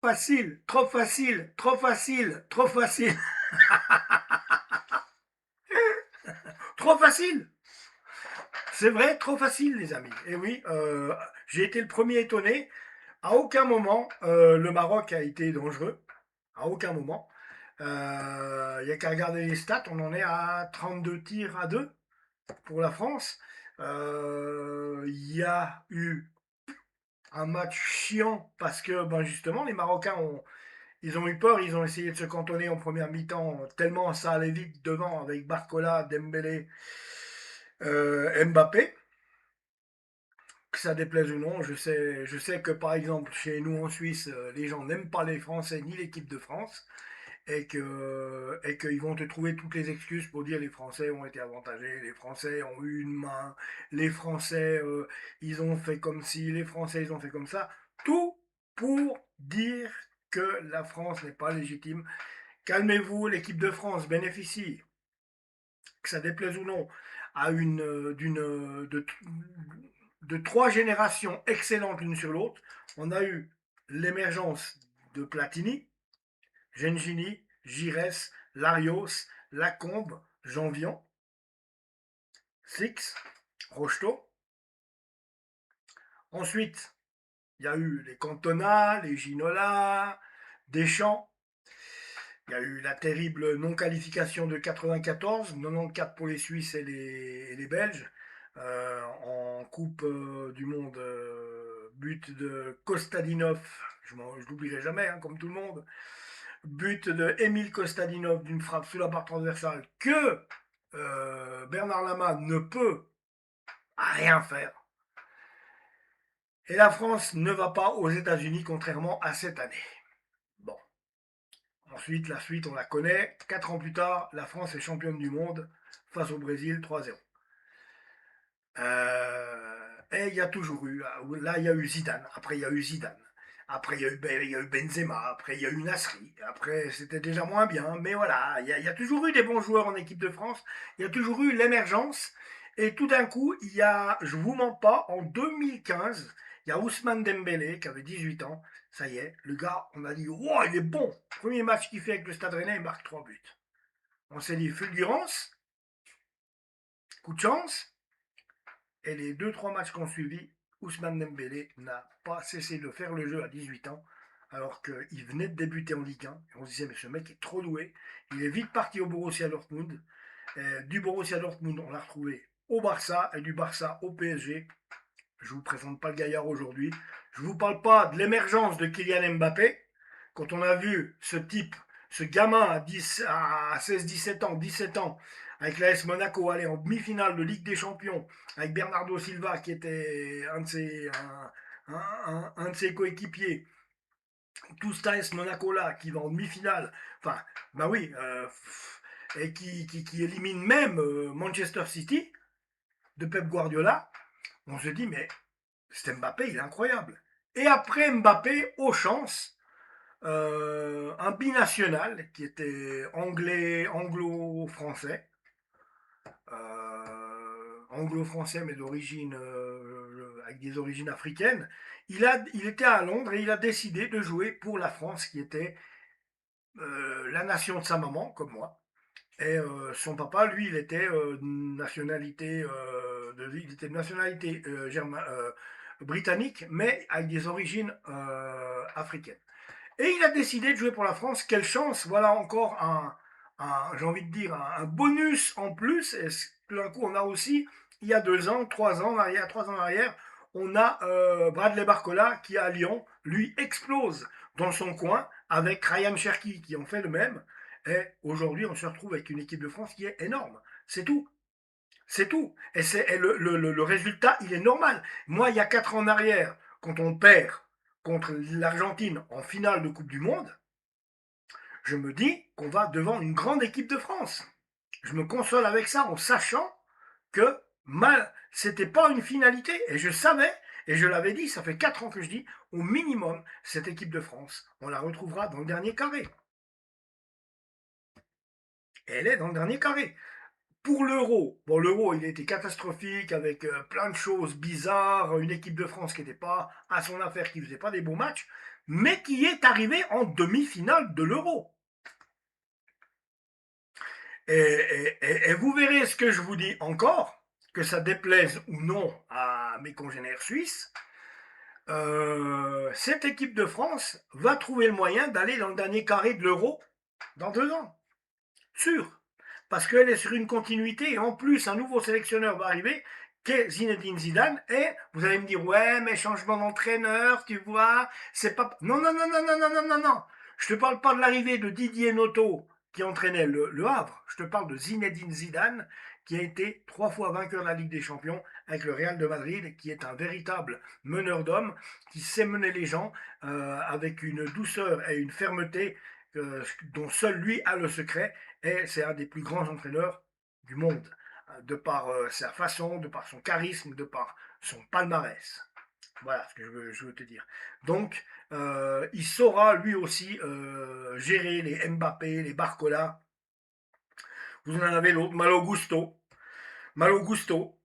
Facile, trop facile, trop facile, trop facile, trop facile. C'est vrai, trop facile, les amis. Et oui, j'ai été le premier étonné. À aucun moment, le Maroc a été dangereux. À aucun moment. Il n'y a qu'à regarder les stats. On en est à 32 tirs à 2 pour la France. Il y a eu un match chiant parce que ben justement les Marocains ils ont eu peur, ils ont essayé de se cantonner en première mi-temps tellement ça allait vite devant avec Barcola, Dembélé, Mbappé. Que ça déplaise ou non, je sais que par exemple chez nous en Suisse, les gens n'aiment pas les Français ni l'équipe de France et qu'ils vont te trouver toutes les excuses pour dire les Français ont été avantagés, les Français ont eu une main, les Français ils ont fait comme ci, les Français ils ont fait comme ça, tout pour dire que la France n'est pas légitime. Calmez-vous, l'équipe de France bénéficie, que ça déplaise ou non, à de trois générations excellentes l'une sur l'autre. On a eu l'émergence de Platini, Gengini, Gires, Larios, Lacombe, Janvion, Six, Rocheteau. Ensuite, il y a eu les Cantona, les Ginola, Deschamps. Il y a eu la terrible non-qualification de 94, 94 pour les Suisses et les Belges, en Coupe du Monde, but de Kostadinov, je l'oublierai jamais, hein, comme tout le monde, but de Emile Kostadinov d'une frappe sous la barre transversale que Bernard Lama ne peut rien faire. Et la France ne va pas aux États-Unis, contrairement à cette année. Bon. Ensuite, la suite, on la connaît. 4 ans plus tard, la France est championne du monde face au Brésil 3-0. Et il y a toujours eu, là il y a eu Zidane, après il y a eu Zidane, après il y a eu Benzema, après il y a eu Nasri, après c'était déjà moins bien, mais voilà, il y a toujours eu des bons joueurs en équipe de France, il y a toujours eu l'émergence, et tout d'un coup, il y a, je vous mens pas, en 2015, il y a Ousmane Dembélé qui avait 18 ans, ça y est, le gars, on a dit, wow, il est bon, premier match qu'il fait avec le Stade Rennais, il marque 3 buts. On s'est dit, fulgurance, coup de chance, et les deux-trois matchs qu'on suivi, Ousmane Dembélé n'a pas cessé de faire le jeu à 18 ans, alors qu'il venait de débuter en Ligue 1. Et on se disait, mais ce mec est trop doué. Il est vite parti au Borussia Dortmund. Du Borussia Dortmund, on l'a retrouvé au Barça, et du Barça au PSG. Je ne vous présente pas le gaillard aujourd'hui. Je ne vous parle pas de l'émergence de Kylian Mbappé. Quand on a vu ce type, ce gamin à 16-17 ans, 17 ans, avec l'AS Monaco aller en demi-finale de Ligue des Champions, avec Bernardo Silva qui était un de ses coéquipiers, tout cet AS Monaco là qui va en demi-finale, enfin, bah oui, et qui élimine même Manchester City de Pep Guardiola, on se dit, mais cet Mbappé, il est incroyable. Et après Mbappé, aux chances, un binational qui était anglais, anglo-français, anglo-français mais d'origine avec des origines africaines. Il était à Londres et il a décidé de jouer pour la France, qui était la nation de sa maman, comme moi. Et son papa, lui, il était il était de nationalité britannique, mais avec des origines africaines. Et il a décidé de jouer pour la France. Quelle chance! Voilà encore j'ai envie de dire, un bonus en plus. Et tout d'un coup, on a aussi, il y a 2 ans, 3 ans en arrière, 3 ans en arrière, on a Bradley Barcola qui à Lyon, lui explose dans son coin avec Ryan Cherki qui en fait le même. Et aujourd'hui, on se retrouve avec une équipe de France qui est énorme. C'est tout. C'est tout. Et le résultat, il est normal. Moi, il y a 4 ans en arrière, quand on perd contre l'Argentine en finale de Coupe du Monde, je me dis qu'on va devant une grande équipe de France. Je me console avec ça en sachant que c'était pas une finalité. Et je savais, et je l'avais dit, ça fait 4 ans que je dis, au minimum, cette équipe de France, on la retrouvera dans le dernier carré. Et elle est dans le dernier carré. Pour l'Euro, bon, l'Euro, il était catastrophique avec plein de choses bizarres, une équipe de France qui n'était pas à son affaire, qui faisait pas des bons matchs. mais qui est arrivé en demi-finale de l'Euro. Et vous verrez ce que je vous dis encore, que ça déplaise ou non à mes congénères suisses, cette équipe de France va trouver le moyen d'aller dans le dernier carré de l'Euro dans 2 ans. Sûr. Parce qu'elle est sur une continuité et en plus un nouveau sélectionneur va arriver qui est Zinedine Zidane et vous allez me dire ouais mais changement d'entraîneur tu vois c'est pas non non non non non non non non non je te parle pas de l'arrivée de Didier Noto qui entraînait le Havre, je te parle de Zinedine Zidane qui a été 3 fois vainqueur de la Ligue des Champions avec le Real de Madrid, qui est un véritable meneur d'hommes, qui sait mener les gens avec une douceur et une fermeté dont seul lui a le secret, et c'est un des plus grands entraîneurs du monde, de par sa façon, de par son charisme, de par son palmarès. Voilà ce que je veux te dire. Donc, il saura lui aussi gérer les Mbappé, les Barcola. Vous en avez l'autre, Malo Gusto,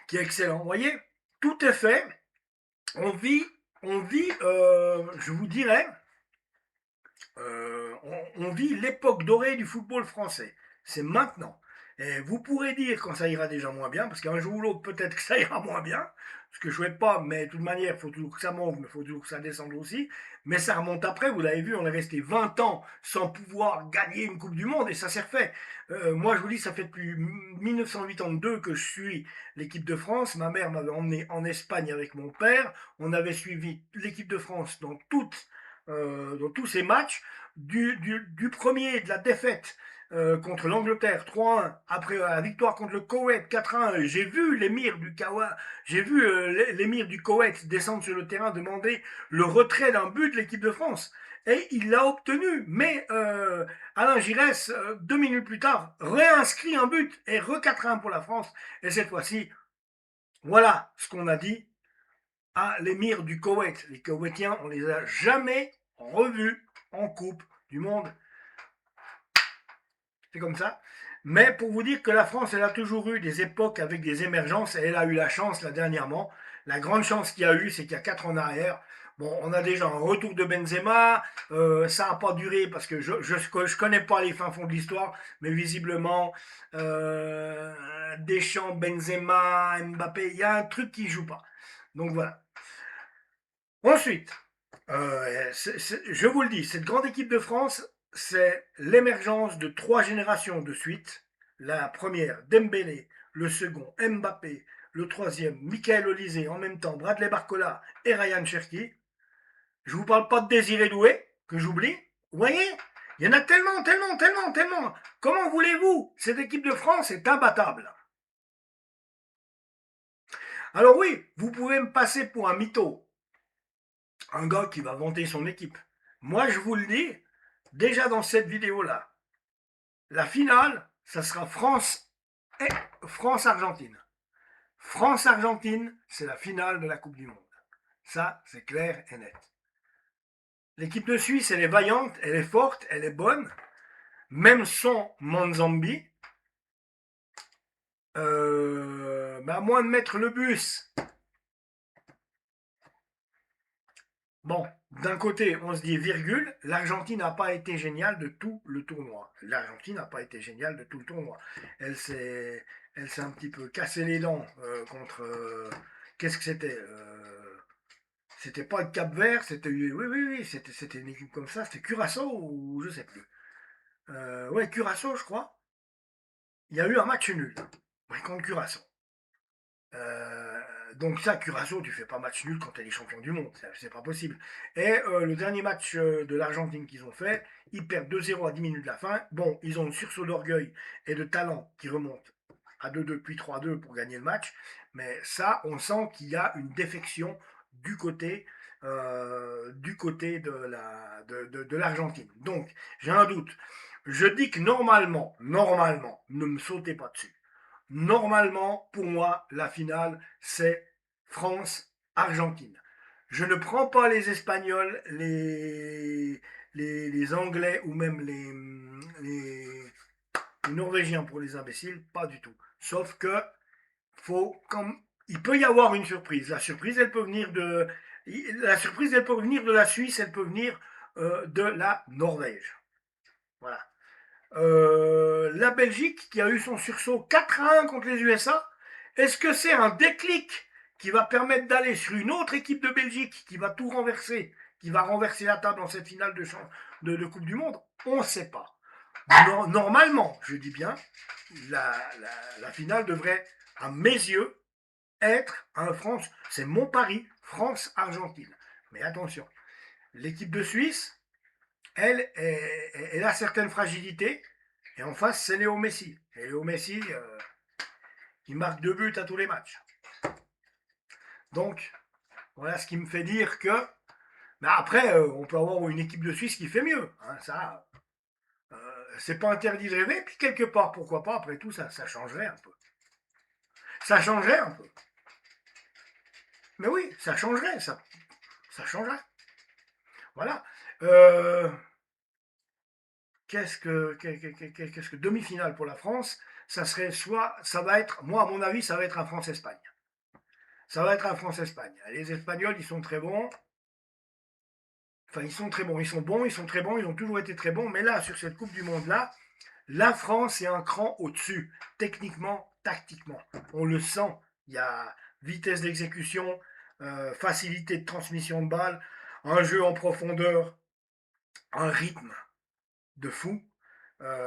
qui est excellent. Vous voyez, tout est fait. On vit, je vous dirais, on vit l'époque dorée du football français. C'est maintenant. Et vous pourrez dire quand ça ira déjà moins bien, parce qu'un jour ou l'autre, peut-être que ça ira moins bien, ce que je ne souhaite pas, mais de toute manière, il faut toujours que ça monte, mais il faut toujours que ça descende aussi. Mais ça remonte après, vous l'avez vu, on est resté 20 ans sans pouvoir gagner une Coupe du Monde, et ça s'est refait. Moi, je vous dis, ça fait depuis 1982 que je suis l'équipe de France. Ma mère m'avait emmené en Espagne avec mon père. On avait suivi l'équipe de France dans tous ces matchs, du premier de la défaite contre l'Angleterre 3-1, après la victoire contre le Koweït 4-1, j'ai vu l'émir du Koweït descendre sur le terrain demander le retrait d'un but de l'équipe de France. Et il l'a obtenu. Mais Alain Giresse, 2 minutes plus tard, réinscrit un but et re 4-1 pour la France. Et cette fois-ci, voilà ce qu'on a dit à l'émir du Koweït. Les Koweïtiens, on les a jamais revus en Coupe du Monde. C'est comme ça. Mais pour vous dire que la France, elle a toujours eu des époques avec des émergences, et elle a eu la chance là dernièrement. La grande chance qu'il y a eu, c'est qu'il y a 4 ans en arrière, bon, on a déjà un retour de Benzema, ça n'a pas duré parce que je connais pas les fins fonds de l'histoire, mais visiblement, Deschamps, Benzema, Mbappé, il y a un truc qui ne joue pas. Donc voilà. Ensuite, je vous le dis, cette grande équipe de France, c'est l'émergence de 3 générations de suite. La première, Dembélé, le second, Mbappé, le troisième, Michael Olise, en même temps, Bradley Barcola et Ryan Cherki. Je ne vous parle pas de Désiré Doué, que j'oublie. Vous voyez, il y en a tellement, tellement, tellement, tellement. Comment voulez-vous? Cette équipe de France est imbattable. Alors oui, vous pouvez me passer pour un mytho, un gars qui va vanter son équipe. Moi, je vous le dis, déjà dans cette vidéo-là, la finale, ça sera France et France-Argentine. France-Argentine, c'est la finale de la Coupe du Monde. Ça, c'est clair et net. L'équipe de Suisse, elle est vaillante, elle est forte, elle est bonne. Même sans Monzambi, mais à moins de mettre le bus. Bon, d'un côté, on se dit virgule, l'Argentine n'a pas été géniale de tout le tournoi. L'Argentine n'a pas été géniale de tout le tournoi. Elle s'est un petit peu cassé les dents contre. Qu'est-ce que c'était C'était pas le Cap-Vert, c'était. Oui, oui, oui, c'était une équipe comme ça. C'était Curaçao ou je sais plus. Ouais, Curaçao, je crois. Il y a eu un match nul contre Curaçao. Donc ça, Curaçao, tu fais pas match nul quand t'es les champions du monde, c'est pas possible. Et le dernier match de l'Argentine qu'ils ont fait, ils perdent 2-0 à 10 minutes de la fin. Bon, ils ont un sursaut d'orgueil et de talent qui remonte à 2-2 puis 3-2 pour gagner le match. Mais ça, on sent qu'il y a une défection du côté, de l'Argentine. Donc, j'ai un doute. Je dis que normalement, ne me sautez pas dessus. Normalement, pour moi, la finale, c'est France-Argentine. Je ne prends pas les Espagnols, les Anglais ou même les Norvégiens pour les imbéciles, pas du tout. Sauf que il peut y avoir une surprise. La surprise, elle peut venir de. La surprise, elle peut venir de la Suisse, elle peut venir de la Norvège. Voilà. La Belgique qui a eu son sursaut 4-1 contre les USA, est-ce que c'est un déclic qui va permettre d'aller sur une autre équipe de Belgique qui va tout renverser, qui va renverser la table dans cette finale de Coupe du Monde? On ne sait pas. Normalement, je dis bien, la finale devrait, à mes yeux, être un France, c'est mon pari, France-Argentine. Mais attention, l'équipe de Suisse, elle a certaines fragilités. Et en face, c'est Léo Messi. Et Léo Messi, il marque 2 buts à tous les matchs. Donc, voilà ce qui me fait dire que. Mais après, on peut avoir une équipe de Suisse qui fait mieux. Hein, ça, c'est pas interdit de rêver. Puis quelque part, pourquoi pas, après tout, ça changerait un peu. Ça changerait un peu. Mais oui, ça changerait, ça. Ça changerait. Voilà. Qu'est-ce que demi-finale pour la France? Ça serait soit, ça va être, moi à mon avis, ça va être un France-Espagne. Ça va être un France-Espagne. Les Espagnols, ils sont très bons. Enfin, ils sont très bons. Ils sont bons, ils sont très bons, ils ont toujours été très bons. Mais là, sur cette Coupe du Monde-là, la France est un cran au-dessus. Techniquement, tactiquement. On le sent. Il y a vitesse d'exécution, facilité de transmission de balle, un jeu en profondeur, un rythme de fou.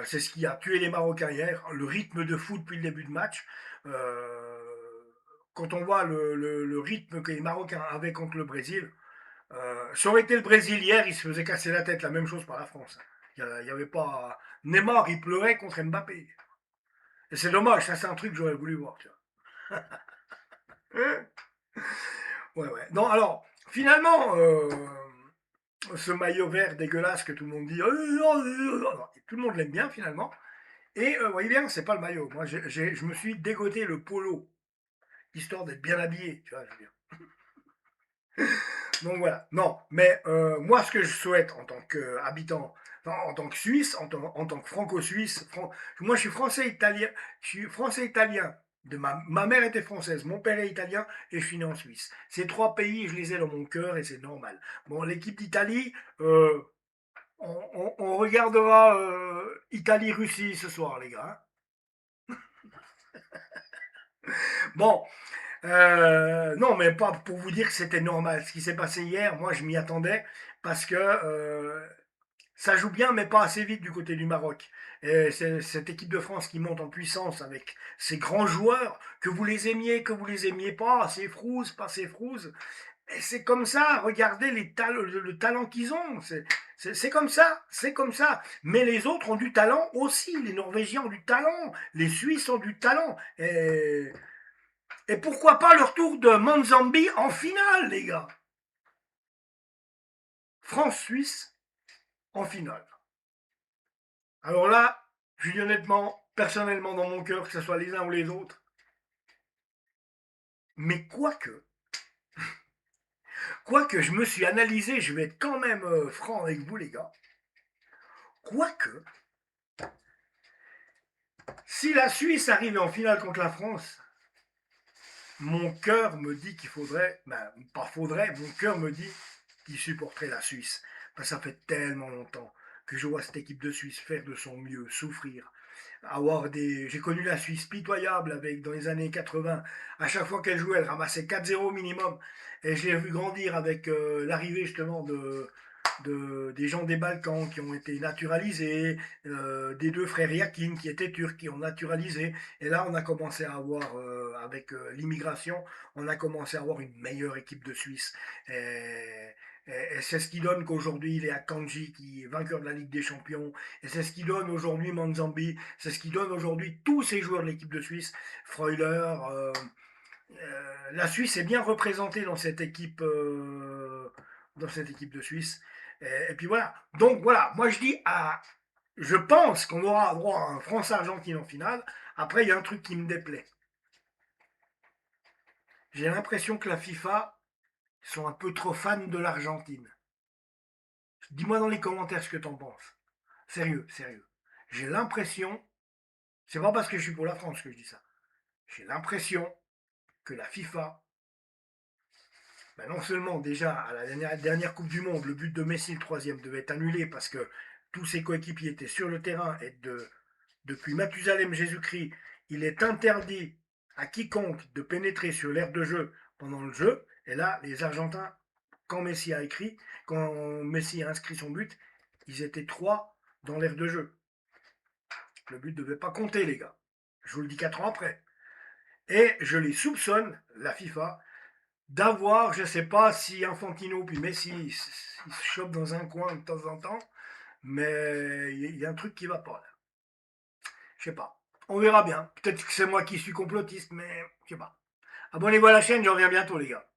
C'est ce qui a tué les Marocains hier, le rythme de fou depuis le début de match. Euh, Quand on voit le rythme que les Marocains avaient contre le Brésil, ça aurait été le Brésil hier, il se faisait casser la tête, la même chose par la France. Il n'y avait pas. Neymar, il pleurait contre Mbappé. Et c'est dommage, ça c'est un truc que j'aurais voulu voir. Tu vois. Ouais, ouais. Non, alors, finalement, ce maillot vert dégueulasse que tout le monde dit, tout le monde l'aime bien finalement. Et vous voyez bien, c'est pas le maillot. Moi, je me suis dégoté le polo, histoire d'être bien habillé, tu vois, je veux dire. Donc voilà. Non, mais moi, ce que je souhaite en tant qu'habitant, enfin, en tant que Suisse, en tant que franco-suisse, moi, je suis français-italien. Je suis français-italien. Ma mère était française, mon père est italien et je suis né en Suisse. Ces 3 pays, je les ai dans mon cœur et c'est normal. Bon, l'équipe d'Italie, on regardera Italie-Russie ce soir, les gars. Bon, non, mais pas pour vous dire que c'était normal. Ce qui s'est passé hier, moi, je m'y attendais parce que ça joue bien, mais pas assez vite du côté du Maroc. Et c'est cette équipe de France qui monte en puissance avec ces grands joueurs, que vous les aimiez pas, c'est frouze, pas c'est frouze. Et c'est comme ça, regardez le talent qu'ils ont. C'est comme ça, c'est comme ça. Mais les autres ont du talent aussi. Les Norvégiens ont du talent, les Suisses ont du talent. Et pourquoi pas le retour de Monzambi en finale, les gars? France-Suisse en finale. Alors là, je dis honnêtement, personnellement dans mon cœur, que ce soit les uns ou les autres, mais quoique je me suis analysé, je vais être quand même franc avec vous les gars, quoique, si la Suisse arrivait en finale contre la France, mon cœur me dit qu'il faudrait, pas faudrait, mon cœur me dit qu'il supporterait la Suisse. Parce que ça fait tellement longtemps que je vois cette équipe de Suisse faire de son mieux, souffrir, j'ai connu la Suisse pitoyable avec dans les années 80. À chaque fois qu'elle jouait, elle ramassait 4-0 minimum. Et je l'ai vu grandir avec l'arrivée justement des gens des Balkans qui ont été naturalisés, des 2 frères Yakin qui étaient turcs, qui ont naturalisé. Et là, on a commencé à avoir, avec l'immigration, on a commencé à avoir une meilleure équipe de Suisse. Et c'est ce qui donne qu'aujourd'hui, il est à Kanji, qui est vainqueur de la Ligue des Champions. Et c'est ce qui donne aujourd'hui Manzambi. C'est ce qui donne aujourd'hui tous ces joueurs de l'équipe de Suisse. Freuler. La Suisse est bien représentée dans cette équipe de Suisse. Et puis voilà. Donc voilà, moi je dis, je pense qu'on aura droit à un France-Argentine en finale. Après, il y a un truc qui me déplaît. J'ai l'impression que la FIFA sont un peu trop fans de l'Argentine. Dis-moi dans les commentaires ce que t'en penses. Sérieux, sérieux. J'ai l'impression, c'est pas parce que je suis pour la France que je dis ça. J'ai l'impression que la FIFA Ben non seulement déjà à la dernière Coupe du Monde, le but de Messi, le troisième, devait être annulé parce que tous ses coéquipiers étaient sur le terrain et depuis Mathusalem Jésus-Christ, il est interdit à quiconque de pénétrer sur l'aire de jeu pendant le jeu. Et là, les Argentins, quand Messi a inscrit son but, ils étaient trois dans l'aire de jeu. Le but ne devait pas compter, les gars. Je vous le dis 4 ans après. Et je les soupçonne, la FIFA, d'avoir, je ne sais pas si Infantino puis Messi ils se chopent dans un coin de temps en temps, mais il y a un truc qui va pas là. Je sais pas. On verra bien. Peut-être que c'est moi qui suis complotiste, mais je sais pas. Abonnez-vous à la chaîne, je reviens bientôt les gars.